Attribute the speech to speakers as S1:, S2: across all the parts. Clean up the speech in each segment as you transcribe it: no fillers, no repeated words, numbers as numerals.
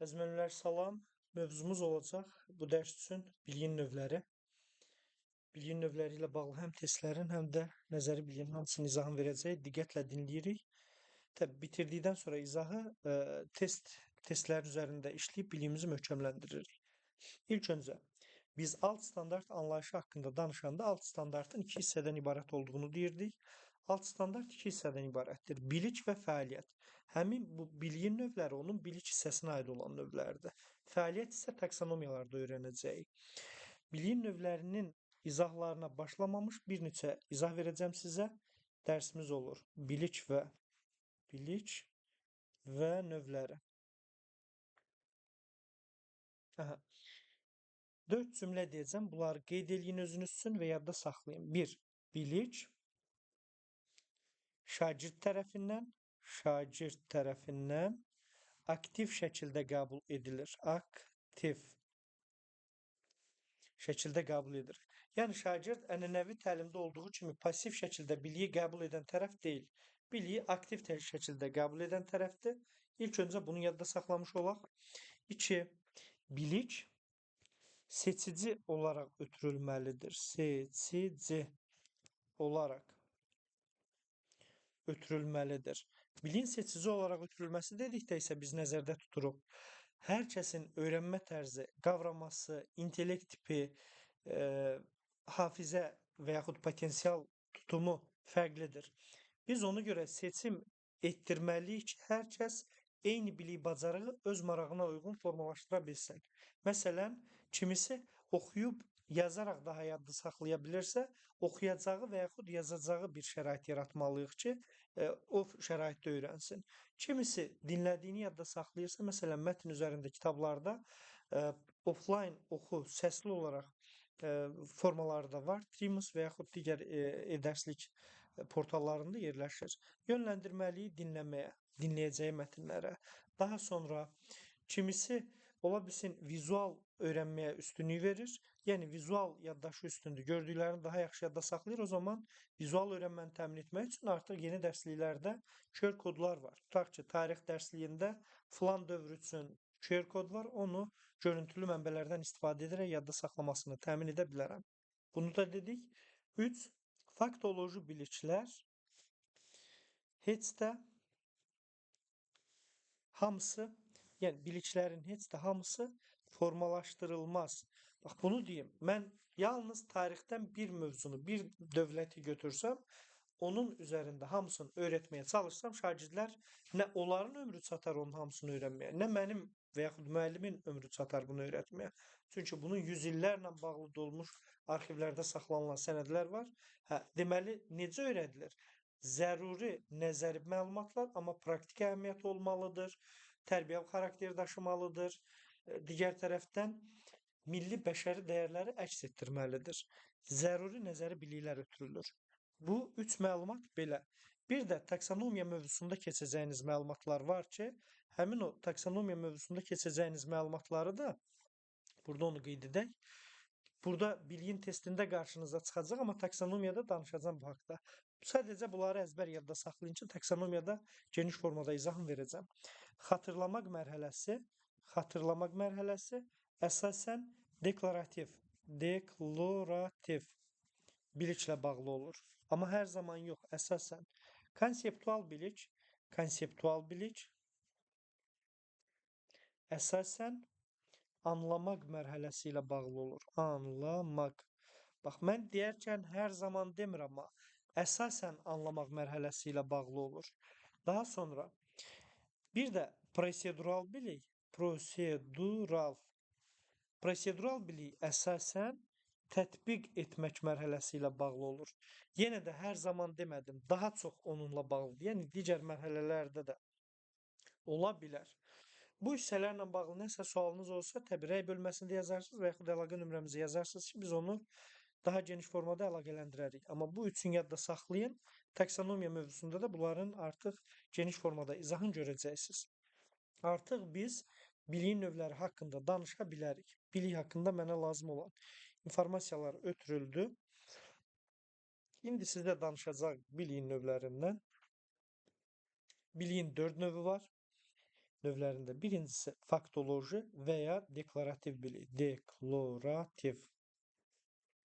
S1: Əzmənlər salam. Mövzumuz olacaq bu dərs üçün biliyin növləri. Biliyin növləri ilə bağlı həm testlərin, həm də nəzəri biliyin hamısının izahını verəcəyik. Diqqətlə dinləyirik. Təbii bitirdikdən sonra izahı testlər üzərində işləyib biliyimizi möhkəmləndiririk. İlk öncə biz alt standart anlayışı haqqında danışanda alt standartın iki hissədən ibarət olduğunu deyirdik. Alt standart iki hissədən ibarətdir. Bilik və fəaliyyət. Həmin bu biliyin növləri onun bilik hissəsinə aid olan növlərdir. Fəaliyyət isə taksonomiyalarda öyrənəcəyik. Biliyin növlərinin izahlarına başlamamış bir neçə izah verəcəm sizə. Dərsimiz olur. Bilik və növləri. Aha. 4 cümlə deyəcəm. Bunları qeyd eləyin özünüz üçün və yadda saxlayın. 1. Bilik şagird tərəfindən aktiv şəkildə qəbul edilir. Aktiv şəkildə qəbul edilir. Yəni şagird ənənəvi təlimdə olduğu kimi pasiv şəkildə biliyi qəbul edən tərəf deyil. Biliyi aktiv şəkildə qəbul edən tərəfdir. İlk öncə bunu yadda saxlamış olaq. 2. Bilik seçici olaraq ötürülməlidir. Seçici olaraq ötürülməlidir. Biliyin seçici olaraq ötürülməsi dedikdə isə biz nəzərdə tuturuq. Hər kəsin öyrənmə tərzi, qavraması, intellekt tipi, hafizə və yaxud potensial tutumu fərqlidir. Biz ona görə seçim etdirməliyik ki, hər kəs eyni bilik bacarığı öz marağına uyğun formalaşdıra bilsin. Məsələn, kimisi oxuyub yazaraq daha yadda saxlaya bilirsə, oxuyacağı və yaxud yazacağı bir şərait yaratmalıyıq ki, o şəraitdə öyrənsin. Kimisi dinlədiyini yadda saxlayırsa, məsələn, mətn üzərində kitablarda offline oxu, səsli olaraq formaları da var. Trimus və yaxud digər e-dərslik portallarında yerləşir. Yönləndirməliyi dinləməyə, dinləyəcəyi mətnlərə. Daha sonra kimisi ola bilsin vizual öyrənməyə üstünlük verir. Yəni vizual yaddaşı üstündür. Gördüklərini daha yaxşı yadda saxlayır. O zaman vizual öyrənməni təmin etmək üçün artıq yeni dərsliklərdə QR kodlar var. Tutaq ki, tarix dərsliyində filan dövr üçün QR kod var. Onu görüntülü mənbələrdən istifadə edərək yadda saxlamasını təmin edə bilərəm. Bunu da dedik. 3. Faktoloji biliklər heç də hamısı, yəni biliklərin heç də hamısı formalaşdırılmaz. Bax bunu deyim. Mən yalnız tarixdən bir mövzunu, bir dövləti götürsəm, onun üzərində hamısını öyrətməyə çalışsam, şagirdlər nə onların ömrü çatar onun hamısını öyrənməyə, nə mənim və yaxud müəllimin ömrü çatar bunu öyrətməyə. Çünki bunun yüz illərlə bağlı olmuş arxivlərdə saxlanılan sənədlər var. Deməli, necə öyrədilir? Zəruri nəzəri məlumatlar, amma praktiki əhəmiyyəti olmalıdır, tərbiyəvi xarakter daşımalıdır. Digər tərəfdən milli bəşəri dəyərləri əks etdirməlidir. Zəruri nəzəri biliklər ötürülür. Bu 3 məlumat belə. Bir də taksonomiya mövzusunda keçəcəyiniz məlumatlar var ki, həmin o taksonomiya mövzusunda keçəcəyiniz məlumatları da burada onu qeyd edək. Burada biliyin testində qarşınıza çıxacaq, amma taksonomiyada danışacağım bu haqda. Sadəcə bunları əzbər yadda saxlayın ki, taksonomiyada geniş formada izahını verəcəm. Xatırlamaq mərhələsi əsasən deklarativ biliklə bağlı olur. Amma hər zaman yox, əsasən konseptual bilik əsasən anlamaq mərhələsi ilə bağlı olur. Anlamaq. Bax, mən deyərkən hər zaman demirəm, amma əsasən anlamaq mərhələsi ilə bağlı olur. Daha sonra bir də prosedural bilik, prosedural bilik əsasən tətbiq etmək mərhələsi ilə bağlı olur. Yenə də hər zaman demədim, daha çox onunla bağlıdır. Yəni digər mərhələlərdə də ola bilər. Bu hissələrlə bağlı nəsə sualınız olsa, təbii rəy bölməsində yazarsınız və yaxud əlaqə nömrəmizi yazarsınız ki, biz onu daha geniş formada əlaqələndirərik. Amma bu üçün yadda saxlayın. Taksonomiya mövzusunda da bunların artıq geniş formada izahını görəcəksiniz. Artıq biz biliyin növləri haqqında danışa bilərik. Bilik haqqında mənə lazım olan informasiyalar ötürüldü. İndi sizə danışacaq biliyin növlərindən. Biliyin 4 növü var. növlərində. Birincisi faktoloji və ya deklarativ bilik. Deklarativ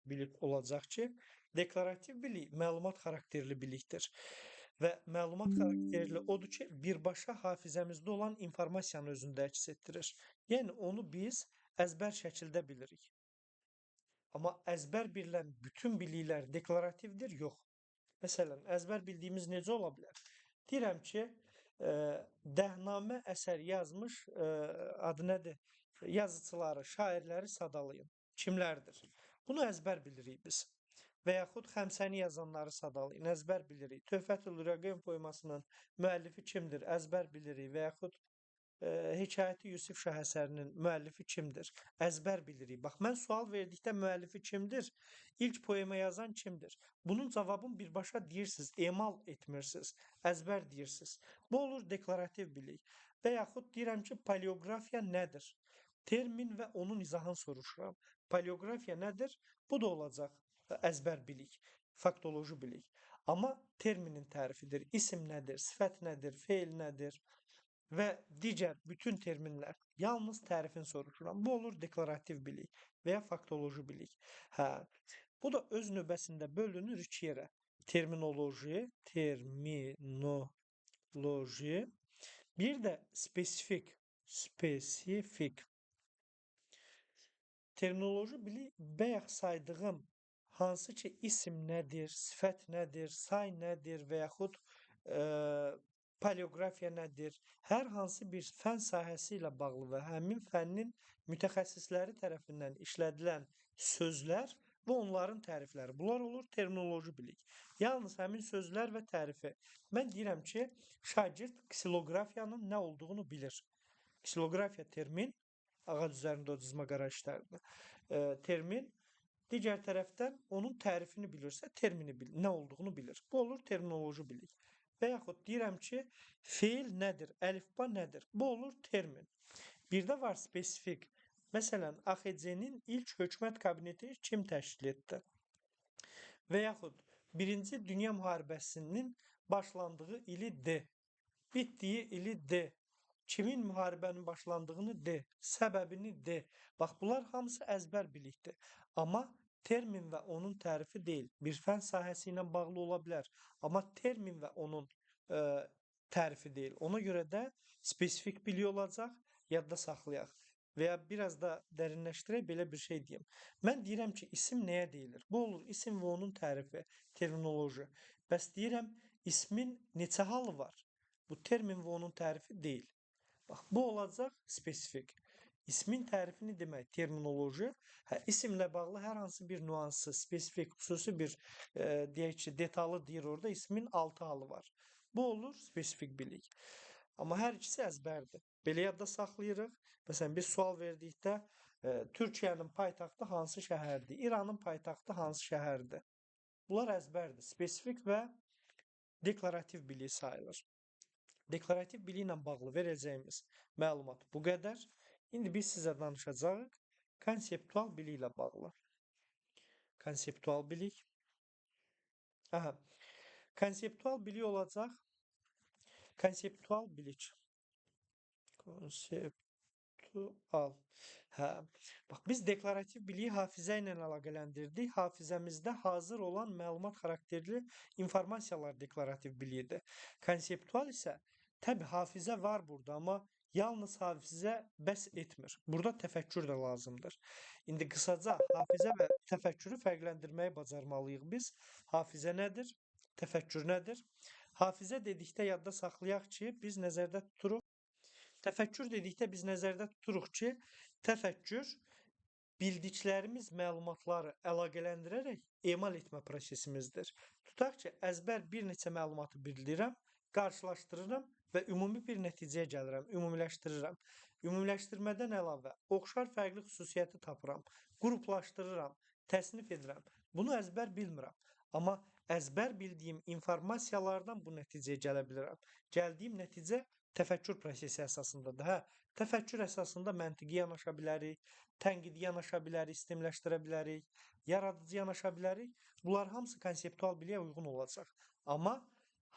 S1: bilik olacaq ki, deklarativ bilik məlumat xarakterli bilikdir. Və məlumat xarakterli odur ki, birbaşa hafizəmizdə olan informasiyanı özündə əks etdirir. Yəni onu biz əzbər şəkildə bilirik. Amma əzbər bilinən bütün biliklər deklarativdir? Yox. Məsələn, əzbər bildiyimiz necə ola bilər? Deyirəm ki, Dəhnamə əsər yazmış, adı nədir? Yazıçıları, şairləri sadalayın. Kimlərdir? Bunu əzbər bilirik biz. Və yaxud Xəmsəni yazanları sadalayın, əzbər bilirik. Töhfətül Rəqəm poemasının müəllifi kimdir? Əzbər bilirik. Və yaxud Hekayəti Yusif Şah əsərinin müəllifi kimdir? Əzbər bilirik. Bax, mən sual verdikdə müəllifi kimdir? İlk poema yazan kimdir? Bunun cavabını birbaşa deyirsiniz, emal etmirsiniz, əzbər deyirsiniz. Bu olur deklarativ bilik. Və yaxud deyirəm ki, paleografiya nədir? Termin və onun izahını soruşuram. Paleografiya nədir? Bu da olacaq əzbər bilik, faktoloji bilik. Amma terminin tərifidir. İsim nədir? Sifət nədir? Feil nədir? Və digər bütün terminlər. Yalnız tərifini soruşuram. Bu olur deklarativ bilik və ya faktoloji bilik. Bu da öz növbəsində bölünür iki yerə. Terminoloji, bir də spesifik. Terminoloji bilik bayaq saydığım hansı ki isim nədir, sifət nədir, say nədir və yaxud paleografiya nədir? Hər hansı bir fən sahəsi ilə bağlı və həmin fənnin mütəxəssisləri tərəfindən işlədilən sözlər və onların tərifləri. Bunlar olur terminoloji bilik. Yalnız həmin sözlər və tərifi. Mən deyirəm ki, şagird ksilografiyanın nə olduğunu bilir. Ksilografiya termin, ağac üzərində o cızma qara işlərdir. Termin, digər tərəfdən onun tərifini bilirsə, termini nə olduğunu bilir. Bu olur terminoloji bilik. Və yaxud deyirəm ki, feil nədir, əlifba nədir? Bu olur termin. Bir də var spesifik. Məsələn, AXC-nin ilk hökumət kabineti kim təşkil etdi? Və yaxud Birinci Dünya Müharibəsinin başlandığı ili de, bitdiyi ili de, kimin müharibənin başlandığını de, səbəbini de. Bax, bunlar hamısı əzbər bilikdir. Amma termin və onun tərifi deyil. Bir fən sahəsi ilə bağlı ola bilər. Amma termin və onun tərifi deyil. Ona görə də spesifik bilik olacaq, yadda saxlayaq. Və ya biraz da dərinləşdirək, belə bir şey deyim. Mən deyirəm ki, isim nəyə deyilir? Bu olur isim və onun tərifi, terminoloji. Bəs deyirəm, ismin neçə halı var? Bu termin və onun tərifi deyil. Bax, bu olacaq spesifik. İsmin tərifini demək terminoloji, isimlə bağlı hər hansı bir nüansı, spesifik, xüsusi bir deyək ki, detalı deyir orada, ismin 6 halı var. Bu olur spesifik bilik. Amma hər ikisi əzbərdir. Belə yadda saxlayırıq. Məsələn, biz sual verdikdə Türkiyənin paytaxtı hansı şəhərdir? İranın paytaxtı hansı şəhərdir? Bunlar əzbərdir. Spesifik və deklarativ bilik sayılır. Deklarativ biliklə bağlı verəcəyimiz məlumat bu qədər. İndi biz sizə danışacağıq konseptual bilik ilə bağlı. Konseptual bilik. Konseptual bilik olacaq. Konseptual bilik. Konseptual. Bax, biz deklarativ biliyi hafizə ilə əlaqələndirdik. Hafizəmizdə hazır olan məlumat xarakterli informasiyalar deklarativ biliyidir. Konseptual isə, təbii hafizə var burada, amma yalnız hafizə bəs etmir. Burada təfəkkür də lazımdır. İndi qısaca hafizə və təfəkkürü fərqləndirməyi bacarmalıyıq biz. Hafizə nədir? Təfəkkür nədir? Hafizə dedikdə yadda saxlayaq ki, biz nəzərdə tuturuq. Təfəkkür dedikdə biz nəzərdə tuturuq ki, təfəkkür bildiklərimiz məlumatları əlaqələndirərək emal etmə prosesimizdir. Tutaq ki, əzbər bir neçə məlumatı bildirəm, qarşılaşdırıram və ümumi bir nəticəyə gəlirəm, ümumiləşdirirəm. Ümumiləşdirmədən əlavə oxşar fərqli xüsusiyyəti tapıram, qruplaşdırıram, təsnif edirəm. Bunu əzbər bilmirəm. Amma əzbər bildiyim informasiyalardan bu nəticəyə gələ bilirəm. Gəldiyim nəticə təfəkkür prosesi əsasındadır. Təfəkkür əsasında məntiqi yanaşa bilərik, tənqidi yanaşa bilərik, sistemləşdirə bilərik, yaradıcı yanaşa bilərik. Bunlar hamısı konseptual biliyə uyğun olacaq. Amma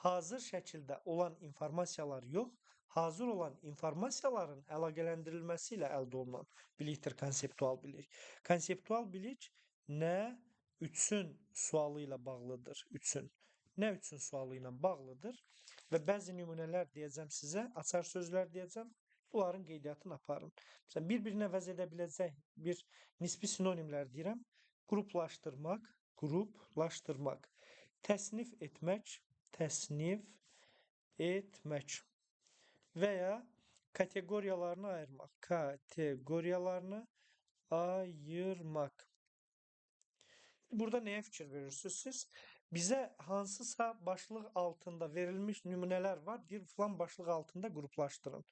S1: hazır şəkildə olan informasiyalar yox, hazır olan informasiyaların əlaqələndirilməsi ilə əldə olunan bilikdir konseptual bilik. Konseptual bilik nə üçün sualı ilə bağlıdır? Nə üçün sualı ilə bağlıdır? Və bəzi nümunələr deyəcəm sizə, açar sözlər deyəcəm. Bunların qeydiyyatını aparın. Məsələn, bir-birinə əvəz edə biləcək bir nisbi sinonimlər deyirəm. Qruplaşdırmaq, təsnif etmək və ya kateqoriyalarını ayırmaq. Burada nəyə fikir verirsiniz siz? Bizə hansısa başlıq altında verilmiş nümunələr var. Deyir, filan başlıq altında qruplaşdırın.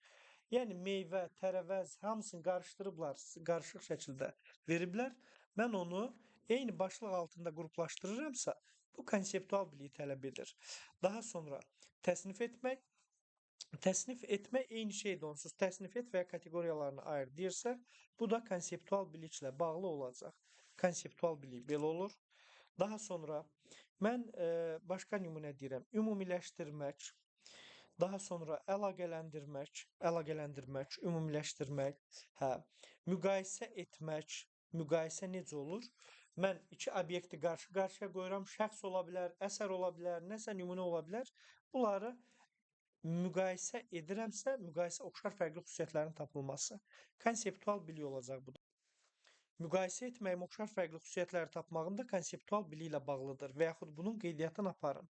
S1: Yəni meyvə, tərəvəz hamısını qarışdırıblar, qarışıq şəkildə veriblər. Mən onu eyni başlıq altında qruplaşdırıramsa, bu konseptual biliyi tələb edir. Daha sonra təsnif etmək eyni şeydir onsuz. Təsnif et və ya kateqoriyalarını ayır deyirsə, bu da konseptual biliklə bağlı olacaq. Konseptual bilik belə olur. Daha sonra mən başqa nümunə deyirəm. Ümumiləşdirmək, daha sonra əlaqələndirmək, ümumiləşdirmək, müqayisə etmək. Müqayisə necə olur? Mən iki obyekti qarşı-qarşıya qoyuram. Şəxs ola bilər, əsər ola bilər, nəsə nümunə ola bilər. Bunları müqayisə edirəmsə, müqayisə oxşar fərqli xüsusiyyətlərin tapılması. Konseptual bilik olacaq bu da. Müqayisə etməyim oxşar fərqli xüsusiyyətləri tapmağım da konseptual bilik ilə bağlıdır və yaxud bunun qeydiyyatını aparın.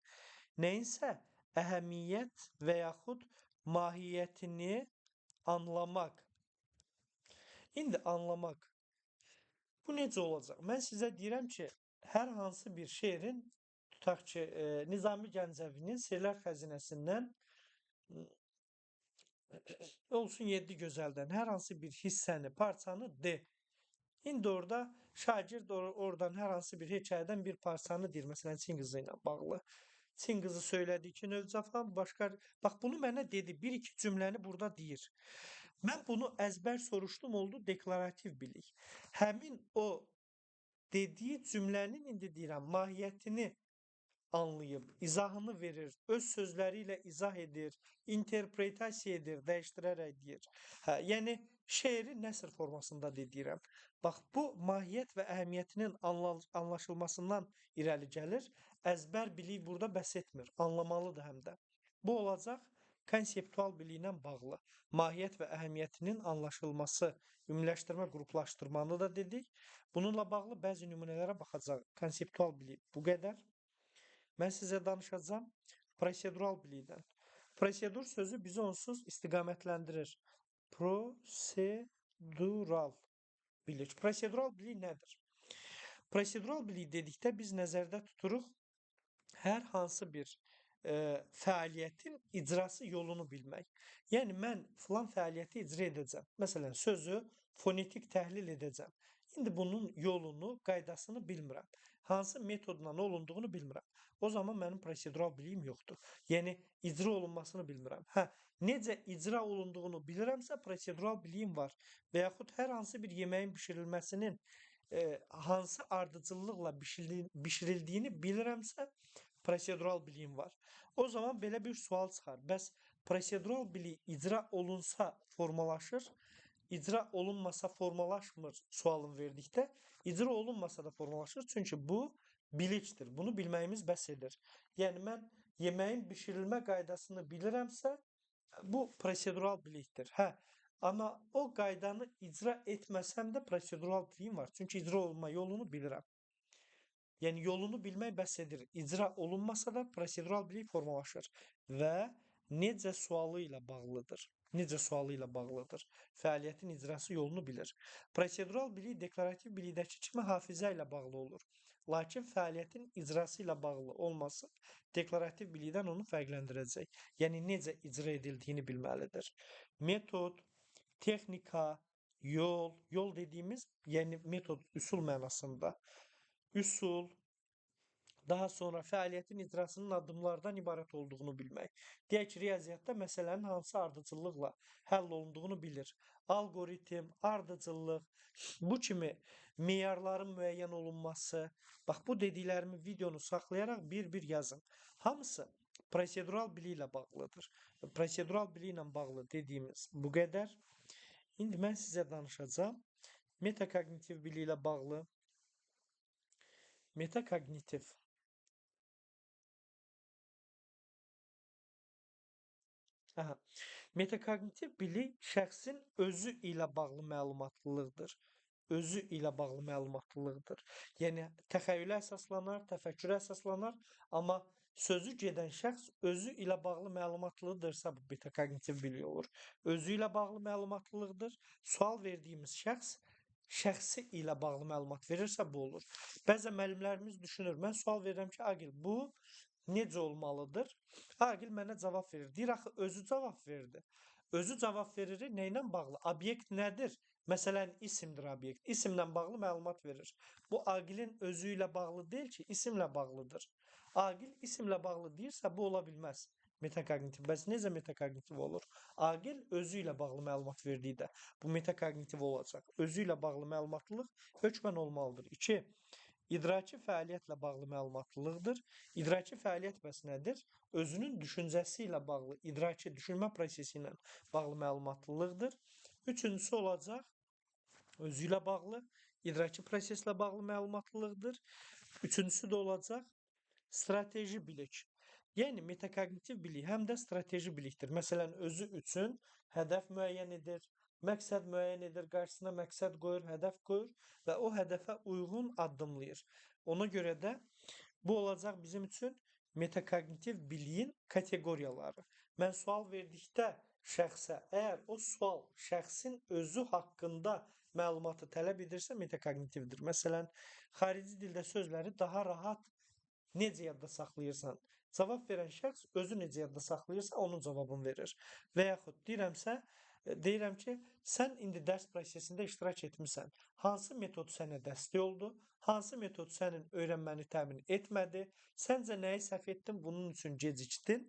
S1: Nəyinsə əhəmiyyət və yaxud mahiyyətini anlamaq. İndi anlamaq. Bu necə olacaq? Mən sizə deyirəm ki, hər hansı bir şeirin, tutaq ki, Nizami Gəncəvinin Sirlər Xəzinəsindən olsun 7 gözəldən hər hansı bir hissəni, parçanı de. İndi orada şagird oradan hər hansı bir hekayədən bir parçanı deyir. Məsələn, Çin qızı ilə bağlı. Çin qızı söylədiyi ki, Növzəfan başqa... Bax, bunu mənə dedi. Bir-iki cümləni burada deyir. Mən bunu əzbər soruşdum, oldu deklarativ bilik. Həmin o dediyi cümlənin, indi deyirəm, mahiyyətini anlayıb, izahını verir, öz sözləri ilə izah edir, interpretasiya edir, dəyişdirərək deyir. Yəni, şeiri nəsr formasında deyirəm. Bax, bu mahiyyət və əhəmiyyətinin anlaşılmasından irəli gəlir. Əzbər bilik burada bəs etmir, anlamalıdır həm də. Bu olacaq konseptual biliklə bağlı. Mahiyyət və əhəmiyyətinin anlaşılması, ümumiləşdirmə, qruplaşdırmanı da dedik. Bununla bağlı bəzi nümunələrə baxacaq. Konseptual bilik bu qədər. Mən sizə danışacağım prosedural bilikdən. Prosedur sözü bizi onsuz istiqamətləndirir. Prosedural bilik. Prosedural bilik nədir? Prosedural bilik dedikdə biz nəzərdə tuturuq hər hansı bir fəaliyyətin icrası yolunu bilmək. Yəni, mən filan fəaliyyəti icra edəcəm. Məsələn, sözü fonetik təhlil edəcəm. İndi bunun yolunu, qaydasını bilmirəm. Hansı metodla olunduğunu bilmirəm. O zaman mənim prosedural biliyim yoxdur. Yəni, icra olunmasını bilmirəm. Necə icra olunduğunu bilirəmsə, prosedural biliyim var. Və yaxud hər hansı bir yeməyin bişirilməsinin hansı ardıcıllıqla bişirildiyini bilirəmsə, prosedural biliyim var. O zaman belə bir sual çıxar. Bəs prosedural bilik icra olunsa formalaşır, icra olunmasa formalaşmır sualını verdikdə, icra olunmasa da formalaşır. Çünki bu bilikdir. Bunu bilməyimiz bəs edir. Yəni, mən yeməyin bişirilmə qaydasını bilirəmsə, bu prosedural bilikdir. Amma o qaydanı icra etməsəm də prosedural biliyim var. Çünki icra olunma yolunu bilirəm. Yəni, yolunu bilmək bəs edir. İcra olunmasa da prosedural bilik formalaşır və necə sualı ilə bağlıdır. Fəaliyyətin icrası yolunu bilir. Prosedural bilik deklarativ bilikdəki kimi hafizə ilə bağlı olur. Lakin fəaliyyətin icrası ilə bağlı olması deklarativ bilikdən onu fərqləndirəcək. Yəni, necə icra edildiyini bilməlidir. Metod, texnika, yol dediyimiz, yəni metod, üsul mənasında. Üsul, daha sonra fəaliyyətin icrasının addımlardan ibarət olduğunu bilmək. Deyək ki, riyaziyyatda məsələnin hansı ardıcıllıqla həll olunduğunu bilir. Algoritm, ardıcıllıq, bu kimi meyarların müəyyən olunması. Bax, bu dediklərimi videonu saxlayaraq bir-bir yazın. Hamısı prosedural biliklə bağlıdır. Prosedural biliklə bağlı dediyimiz bu qədər. İndi mən sizə danışacağam metakognitiv biliklə bağlı. Metakognitiv Metakognitiv bilik şəxsin özü ilə bağlı məlumatlılıqdır. Özü ilə bağlı məlumatlılıqdır. Yəni təxəyyülə əsaslanar, təfəkkürə əsaslanar, amma sözü gedən şəxs özü ilə bağlı məlumatlılıqdırsa bu metakognitiv bilik olur. Özü ilə bağlı məlumatlılıqdır. Sual verdiyimiz şəxs şəxsi ilə bağlı məlumat verirsə bu olur. Bəzən müəllimlərimiz düşünür, mən sual verirəm ki, Agil, bu necə olmalıdır? Agil mənə cavab verir. Deyir, axı özü cavab verdi. Özü cavab verir, nə ilə bağlı? Obyekt nədir? Məsələn, isimdir obyekt. İsimlə bağlı məlumat verir. Bu Agilin özü ilə bağlı deyil ki, isimlə bağlıdır. Agil isimlə bağlı deyirsə, bu ola bilməz. Metakognitiv. Bəs necə metakognitiv olur? Agil özü ilə bağlı məlumat verdikdə bu metakognitiv olacaq. Özü ilə bağlı məlumatlılıq hökmən olmalıdır. 2. İdraki fəaliyyətlə bağlı məlumatlılıqdır. İdraki fəaliyyət bəs nədir? Özünün düşüncəsi ilə bağlı, idraki düşünmə prosesi ilə bağlı məlumatlılıqdır. Üçüncüsü olacaq, özü ilə bağlı, idraki proseslə bağlı məlumatlılıqdır. Üçüncüsü də olacaq, strateji bilik. Yəni metakognitiv bilik həm də strateji bilikdir. Məsələn, özü üçün hədəf müəyyən edir, məqsəd müəyyən edir, qarşısına məqsəd qoyur, hədəf qoyur və o hədəfə uyğun addımlayır. Ona görə də bu olacaq bizim üçün metakognitiv biliyin kateqoriyaları. Mən sual verdikdə şəxsə, əgər o sual şəxsin özü haqqında məlumatı tələb edirsə, metakognitivdir. Məsələn, xarici dildə sözləri daha rahat necə yadda saxlayırsan? Cavab verən şəxs özü necə yadda saxlayırsa, onun cavabını verir. Və yaxud deyirəm ki, sən indi dərs prosesində iştirak etmisən. Hansı metod sənə dəstək oldu? Hansı metod sənin öyrənməni təmin etmədi? Səncə nəyi səhv etdin? Bunun üçün gecikdin?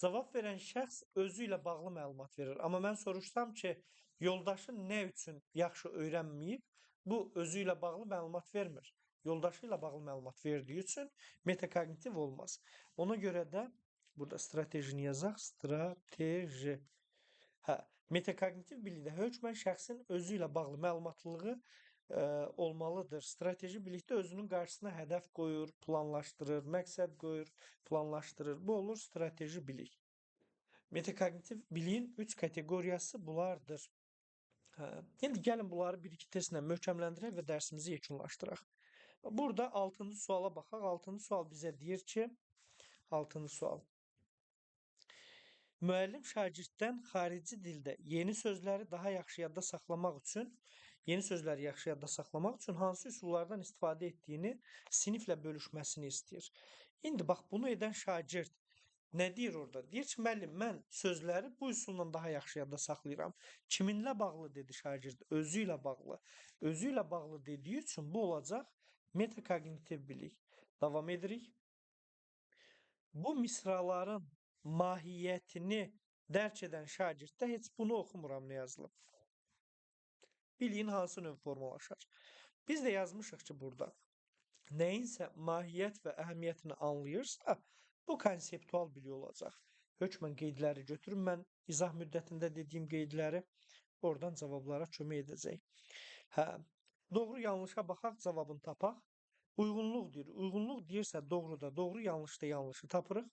S1: Cavab verən şəxs özü ilə bağlı məlumat verir. Amma mən soruşsam ki, yoldaşın nə üçün yaxşı öyrənməyib? Bu özü ilə bağlı məlumat vermir. Yoldaşı ilə bağlı məlumat verdiyi üçün metakognitiv olmaz. Ona görə də burada stratejini yazaq. Strateji. Metakognitiv bilikdə hökmən şəxsin özü ilə bağlı məlumatlılığı olmalıdır. Strateji bilikdə özünün qarşısına hədəf qoyur, planlaşdırır, məqsəd qoyur, planlaşdırır. Bu olur strateji bilik. Metakognitiv biliyin 3 kateqoriyası bunlardır. İndi gəlin bunları bir-iki testlə möhkəmləndirək və dərsimizi yekunlaşdıraq. Burada 6-cı suala baxaq. 6-cı sual bizə deyir ki, 6-cı sual. Müəllim şagirddən xarici dildə yeni sözləri yaxşı yadda saxlamaq üçün hansı üsullardan istifadə etdiyini siniflə bölüşməsini istəyir. İndi bax, bunu edən şagird nə deyir orada? Deyir ki, müəllim, mən sözləri bu üsulla daha yaxşı yadda saxlayıram. Kiminlə bağlı dedi şagird? Özü ilə bağlı. Özü ilə bağlı dediyi üçün bu olacaq metakognitiv bilik. Davam edirik. Bu misraların mahiyyətini dərk edən şagirddə heç bunu oxumuram nə yazılıb. Biliyin hansı növ formalaşar? Biz də yazmışıq ki, burada nəyinsə mahiyyət və əhəmiyyətini anlayırsa, bu konseptual bilik olacaq. Hökmən qeydləri götürün, mən izah müddətində dediyim qeydləri oradan cavablara kömək edəcək. Doğru yanlışa baxaq, cavabını tapaq. Uyğunluq deyir. Uyğunluq deyirsə doğruda doğru, yanlışda yanlışı tapırıq.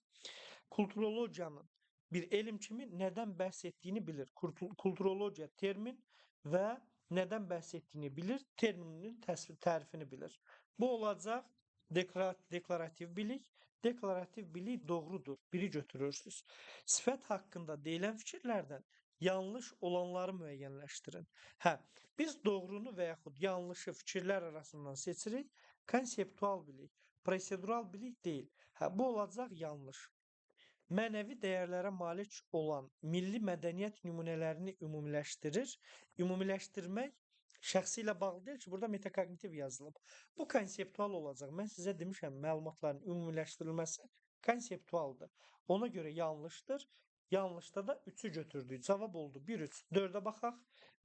S1: Kulturologiyanın bir elm kimi nədən bəhs etdiyini bilir. Kulturologiya termin və nədən bəhs etdiyini bilir, termininin tərifini bilir. Bu olacaq deklarativ bilik. Deklarativ bilik doğrudur. Biri götürürsünüz. Sifət haqqında deyilən fikirlərdən yanlış olanları müəyyənləşdirin. Biz doğrunu və yaxud yanlışı fikirlər arasından seçirik. Konseptual bilik, prosedural bilik deyil. Bu olacaq yanlış. Mənəvi dəyərlərə malik olan milli mədəniyyət nümunələrini ümumiləşdirir. Ümumiləşdirmək şəxsi ilə bağlı deyil ki, burada metakognitiv yazılıb. Bu konseptual olacaq. Mən sizə demişəm, məlumatların ümumiləşdirilməsi konseptualdır. Ona görə yanlışdır. Yanlışda da 3-ü götürdük. Cavab oldu 1-3. 4-ə baxaq.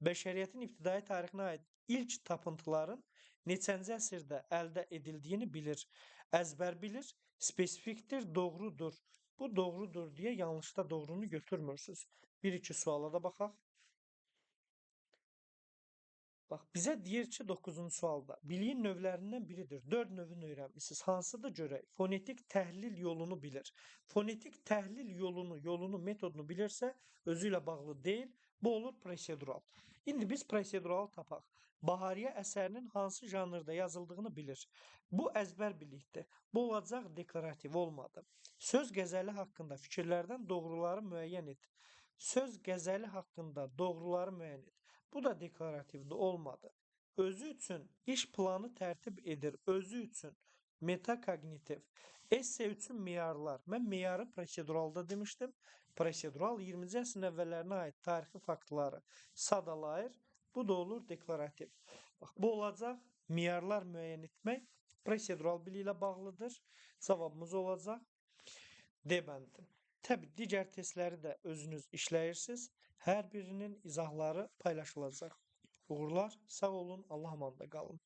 S1: Bəşəriyyətin ibtidai tarixinə aid ilk tapıntıların neçənci əsrdə əldə edildiyini bilir. Əzbər bilir, spesifikdir, doğrudur. Bu doğrudur diye yanlışda doğrunu götürmürsünüz. Bir iki suala da baxaq. Bax, bizə deyir ki, 9-cu sualda biliyin növlərindən biridir. 4 növünü öyrənmisiniz. Hansıdır görək? Fonetik təhlil yolunu bilir. Fonetik təhlil yolunu, metodunu bilirsə, özü ilə bağlı deyil. Bu olur prosedural. İndi biz proseduralı tapaq. Bahariyə əsərinin hansı janrda yazıldığını bilir. Bu əzbər bilikdir. Bu olacaq deklarativ olmadı. Söz qəzəli haqqında fikirlərdən doğruları müəyyən et. Söz qəzəli haqqında doğruları müəyyən et. Bu da deklarativdə olmadı. Özü üçün iş planı tərtib edir. Özü üçün metakognitiv. Esse üçün meyarlar. Mən meyarı proseduralda demişdim. Prosedural 20-ci əsrin əvvəllərinə aid tarixi faktları sadalayır. Bu da olur deklarativ. Bax, bu olacaq meyarlar müəyyən etmək prosedural bili ilə bağlıdır. Cavabımız olacaq D bəndi. Təbii digər testləri də özünüz işləyirsiniz. Hər birinin izahları paylaşılacaq. Uğurlar, sağ olun, Allah amanda qalın.